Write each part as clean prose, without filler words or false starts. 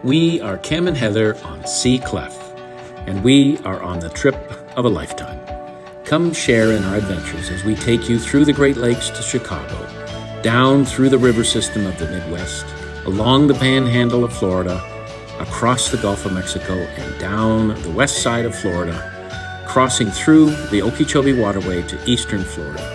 We are Cam and Heather on Sea Clef, and we are on the trip of a lifetime. Come share in our adventures as we take you through the Great Lakes to Chicago, down through the river system of the Midwest, along the panhandle of Florida, across the Gulf of Mexico, and down the west side of Florida, crossing through the Okeechobee Waterway to eastern Florida.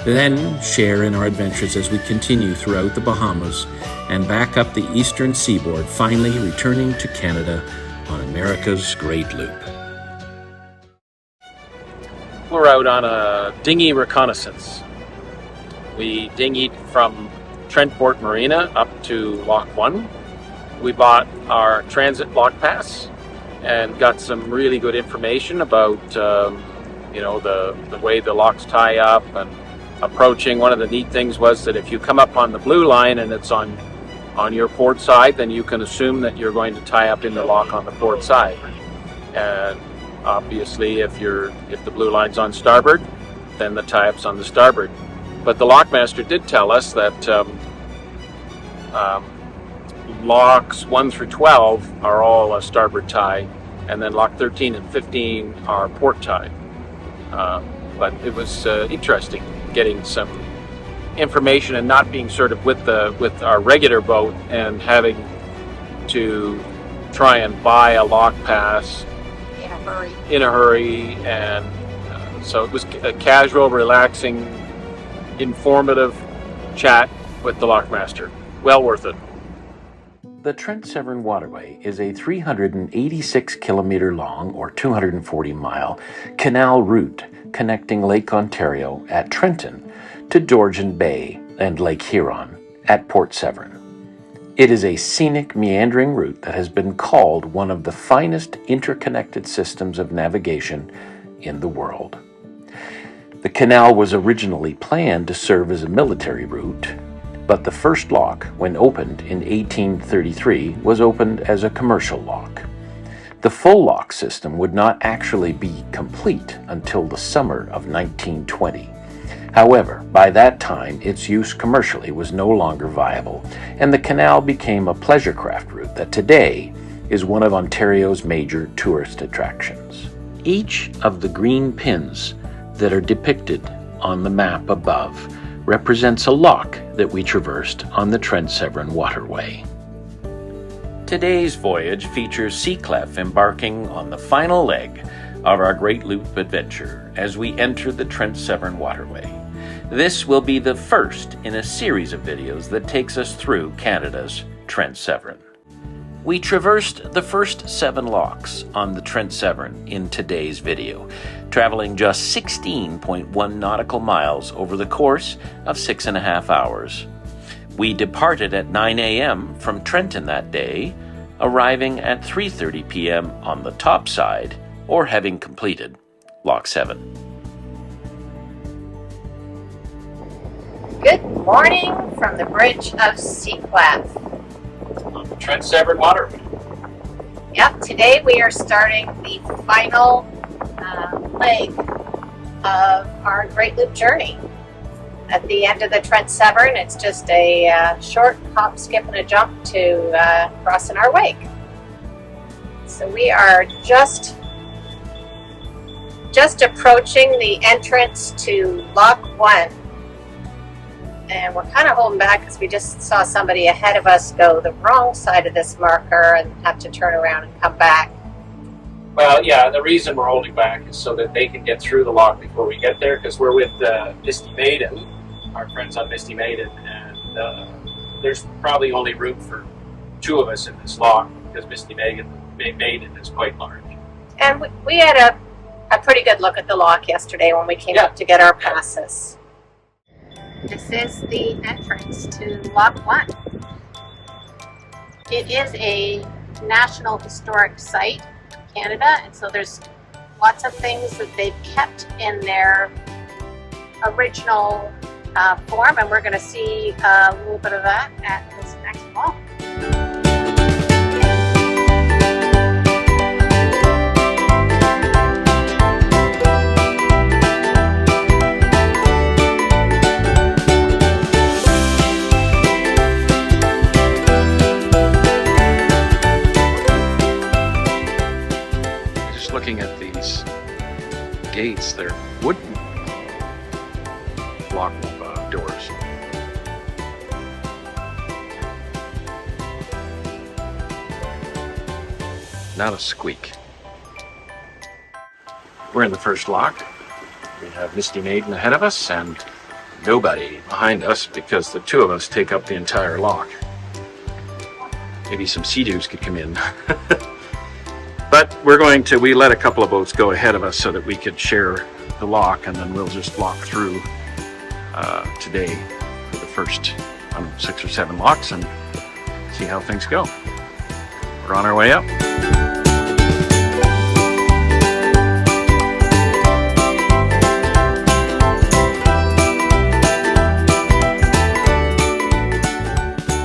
Then share in our adventures as we continue throughout the Bahamas and back up the eastern seaboard, finally returning to Canada on America's Great Loop. We're out on a dinghy reconnaissance. We dinghied from Trentport Marina up to Lock 1. We bought our transit lock pass and got some really good information about the way the locks tie up and approaching. One of the neat things was that if you come up on the blue line and it's on your port side, then you can assume that you're going to tie up in the lock on the port side. And obviously, if the blue line's on starboard, then the tie-up's on the starboard. But the lockmaster did tell us that locks 1 through 12 are all a starboard tie, and then lock 13 and 15 are port tie. But it was interesting getting some information and not being sort of with our regular boat and having to try and buy a lock pass in a hurry. And so it was a casual, relaxing, informative chat with the lockmaster. Well worth it. The Trent Severn Waterway is a 386 kilometer long or 240 mile canal route connecting Lake Ontario at Trenton to Georgian Bay and Lake Huron at Port Severn. It is a scenic, meandering route that has been called one of the finest interconnected systems of navigation in the world. The canal was originally planned to serve as a military route, but the first lock, when opened in 1833, was opened as a commercial lock. The full lock system would not actually be complete until the summer of 1920. However, by that time, its use commercially was no longer viable, and the canal became a pleasure craft route that today is one of Ontario's major tourist attractions. Each of the green pins that are depicted on the map above represents a lock that we traversed on the Trent Severn Waterway. Today's voyage features Sea Clef embarking on the final leg of our Great Loop adventure as we enter the Trent Severn Waterway. This will be the first in a series of videos that takes us through Canada's Trent Severn. We traversed the first 7 locks on the Trent Severn in today's video, traveling just 16.1 nautical miles over the course of 6.5 hours. We departed at 9 a.m. from Trenton that day, arriving at 3:30 p.m. on the top side, or having completed Lock 7. Good morning from the bridge of Sea Clef On the Trent Severn Waterway. Yep, today we are starting the final leg of our Great Loop journey. At the end of the Trent Severn, it's just a short hop, skip, and a jump to crossing our wake. So we are just approaching the entrance to Lock 1. And we're kind of holding back because we just saw somebody ahead of us go the wrong side of this marker and have to turn around and come back. Well, yeah, the reason we're holding back is so that they can get through the lock before we get there, because we're with Misty Maiden, our friends on Misty Maiden, and there's probably only room for 2 of us in this lock because Misty Maiden is quite large. And we had a pretty good look at the lock yesterday when we came up to get our passes. This is the entrance to Lock 1. It is a National Historic Site in Canada, and so there's lots of things that they've kept in their original form, and we're going to see a little bit of that at this next walk. looking at these gates. They're wooden block doors. Not a squeak. We're in the first lock. We have Misty Maiden ahead of us and nobody behind us because the two of us take up the entire lock. Maybe some sea-doos could come in. But we let a couple of boats go ahead of us so that we could share the lock, and then we'll just walk through today for the first 6 or 7 locks and see how things go. We're on our way up.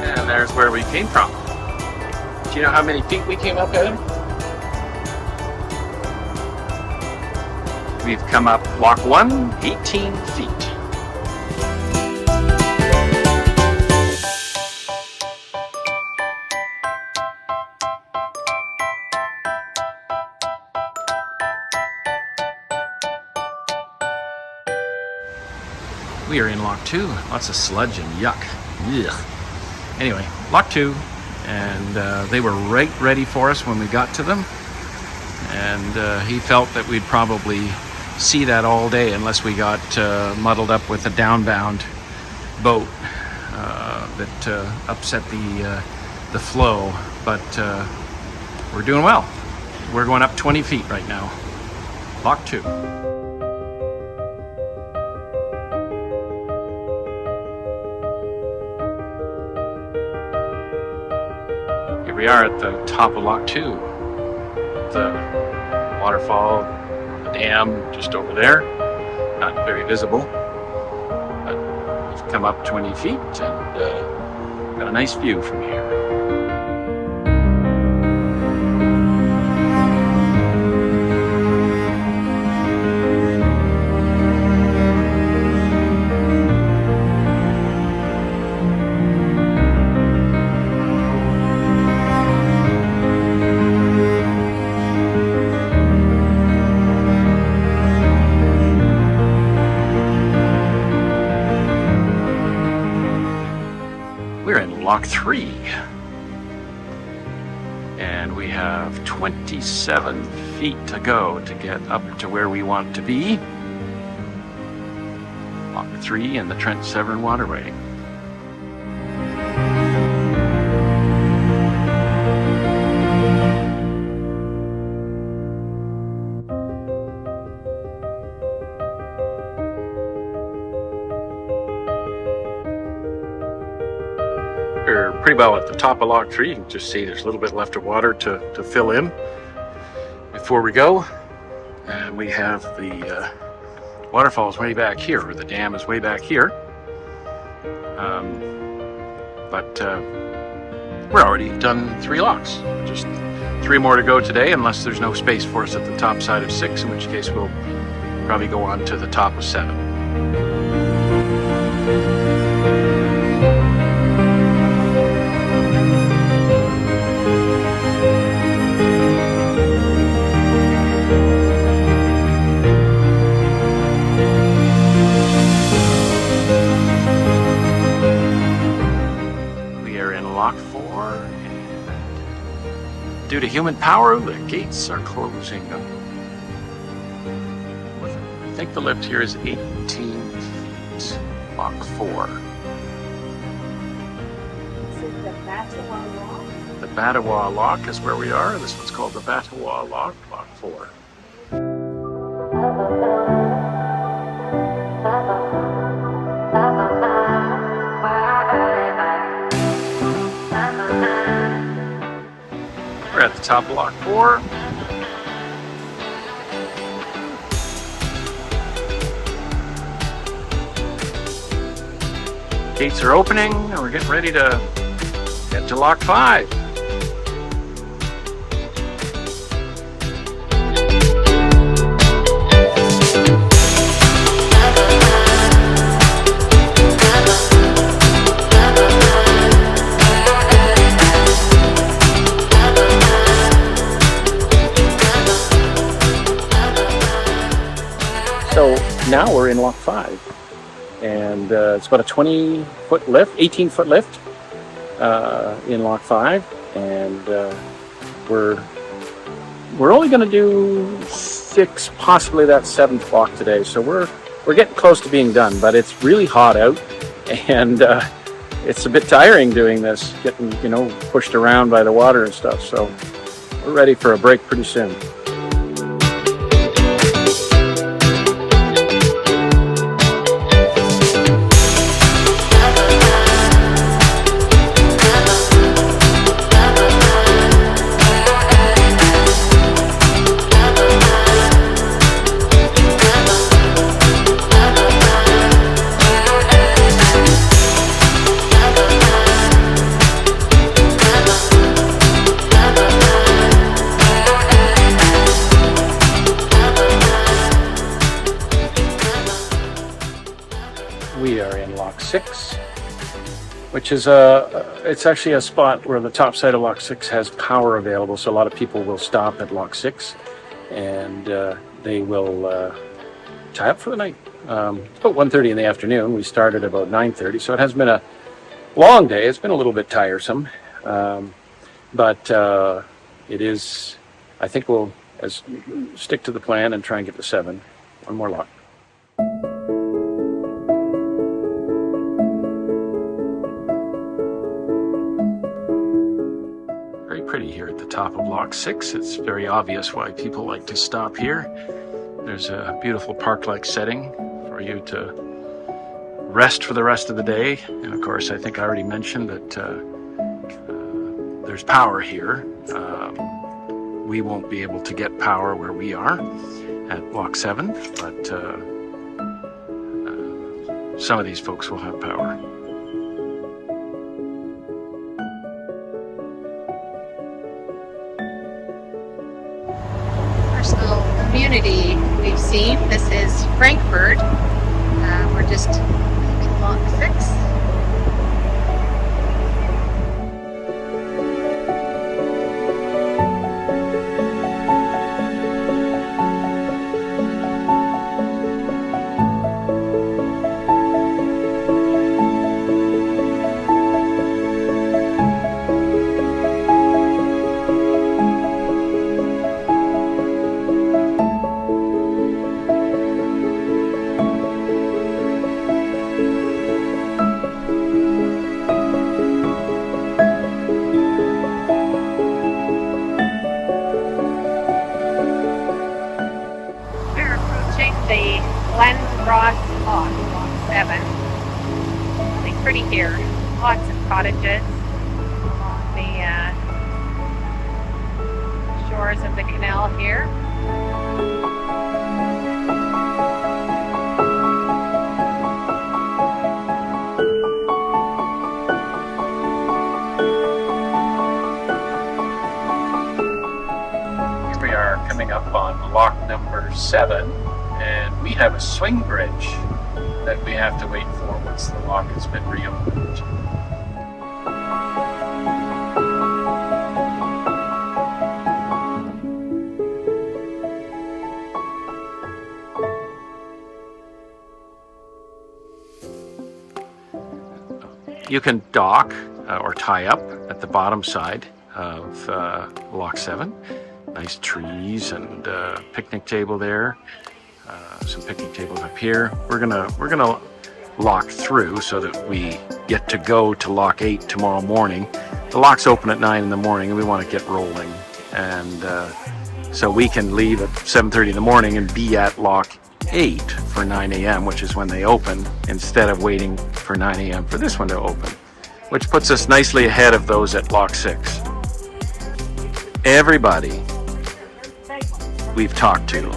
And there's where we came from. Do you know how many feet we came up at? We've come up lock 1, 18 feet. We are in lock 2. Lots of sludge and yuck. Ugh. Anyway, lock 2, and they were right ready for us when we got to them. And he felt that we'd probably see that all day unless we got muddled up with a downbound boat that upset the flow. But we're doing well. We're going up 20 feet right now. Lock 2. Here we are at the top of lock 2. The waterfall, the dam just over there, not very visible, but we've come up 20 feet and got a nice view from here. Lock 3, and we have 27 feet to go to get up to where we want to be. Lock 3 in the Trent Severn Waterway. We're pretty well at the top of lock 3. You can just see there's a little bit left of water to fill in before we go. And we have the waterfalls way back here, or the dam is way back here. But we're already done 3 locks. Just 3 more to go today, unless there's no space for us at the top side of 6, in which case we'll probably go on to the top of 7. Lock 4, and due to human power, the gates are closing. I think the lift here is 18 feet. Lock 4. Is it the Batawa Lock? The Batawa Lock is where we are. This one's called the Batawa Lock, Lock 4. We're at the top of lock 4. Gates are opening, and we're getting ready to get to lock 5. now we're in Lock 5, and it's about a 20-foot lift, 18-foot lift in Lock 5, and we're only going to do 6, possibly that 7th lock today. So we're getting close to being done, but it's really hot out, and it's a bit tiring doing this, getting pushed around by the water and stuff. So we're ready for a break pretty soon. We are in Lock 6, which is it's actually a spot where the top side of Lock 6 has power available. So a lot of people will stop at Lock 6 and they will tie up for the night. It's about 1:30 in the afternoon. We started about 9:30, so it has been a long day. It's been a little bit tiresome, but it is, I think we'll stick to the plan and try and get to 7. One more lock. Pretty here at the top of Lock 6. It's very obvious why people like to stop here. There's a beautiful park-like setting for you to rest for the rest of the day. And of course, I think I already mentioned that there's power here. We won't be able to get power where we are at Lock 7, but some of these folks will have power. Little community we've seen. This is Frankfurt. We're just leaving Lock 6. Lock 7. Really pretty here. Lots of cottages along the shores of the canal here. Here we are coming up on lock number 7. And we have a swing bridge that we have to wait for once the lock has been reopened. You can dock or tie up at the bottom side of Lock 7. Nice trees and picnic table there. Some picnic tables up here. We're gonna lock through so that we get to go to Lock 8 tomorrow morning. The lock's open at 9 in the morning, and we want to get rolling. And so we can leave at 7:30 in the morning and be at Lock 8 for 9 a.m., which is when they open, instead of waiting for 9 a.m. for this one to open, which puts us nicely ahead of those at Lock 6. Everybody we've talked to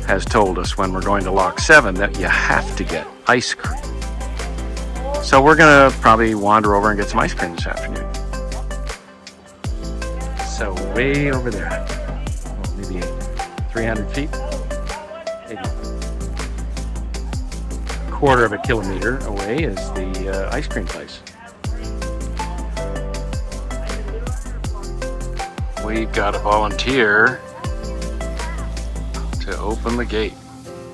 has told us when we're going to Lock 7 that you have to get ice cream. So we're gonna probably wander over and get some ice cream this afternoon. So way over there, maybe 300 feet, maybe a quarter of a kilometer away is the ice cream place. We've got a volunteer to open the gate.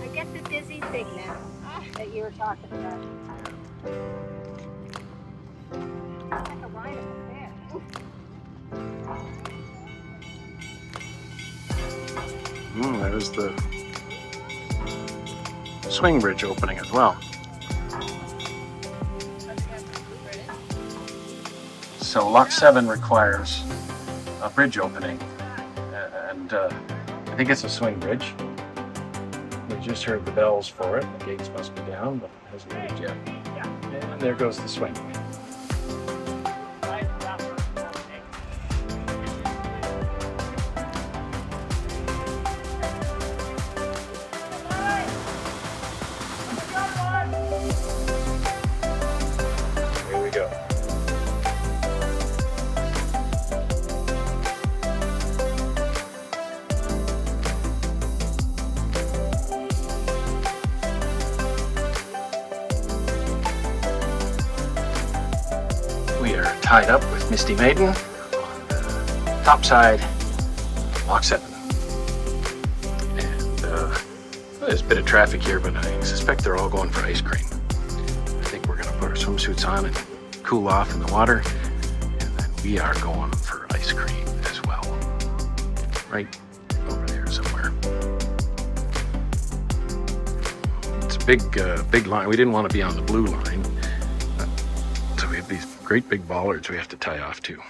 I get the dizzy talking about. It's like a ride in the sand. There's the swing bridge opening as well. So Lock 7 requires a bridge opening, and I think it's a swing bridge. We just heard the bells for it. The gates must be down, but it hasn't moved yet. And there goes the swing. Here we go. We are tied up with Misty Maiden on the top side, Lock 7. And there's a bit of traffic here, but I suspect they're all going for ice cream. I think we're going to put our swimsuits on and cool off in the water, and then we are going for ice cream as well. Right over there somewhere. It's a big line. We didn't want to be on the blue line. So we have these great big bollards we have to tie off to.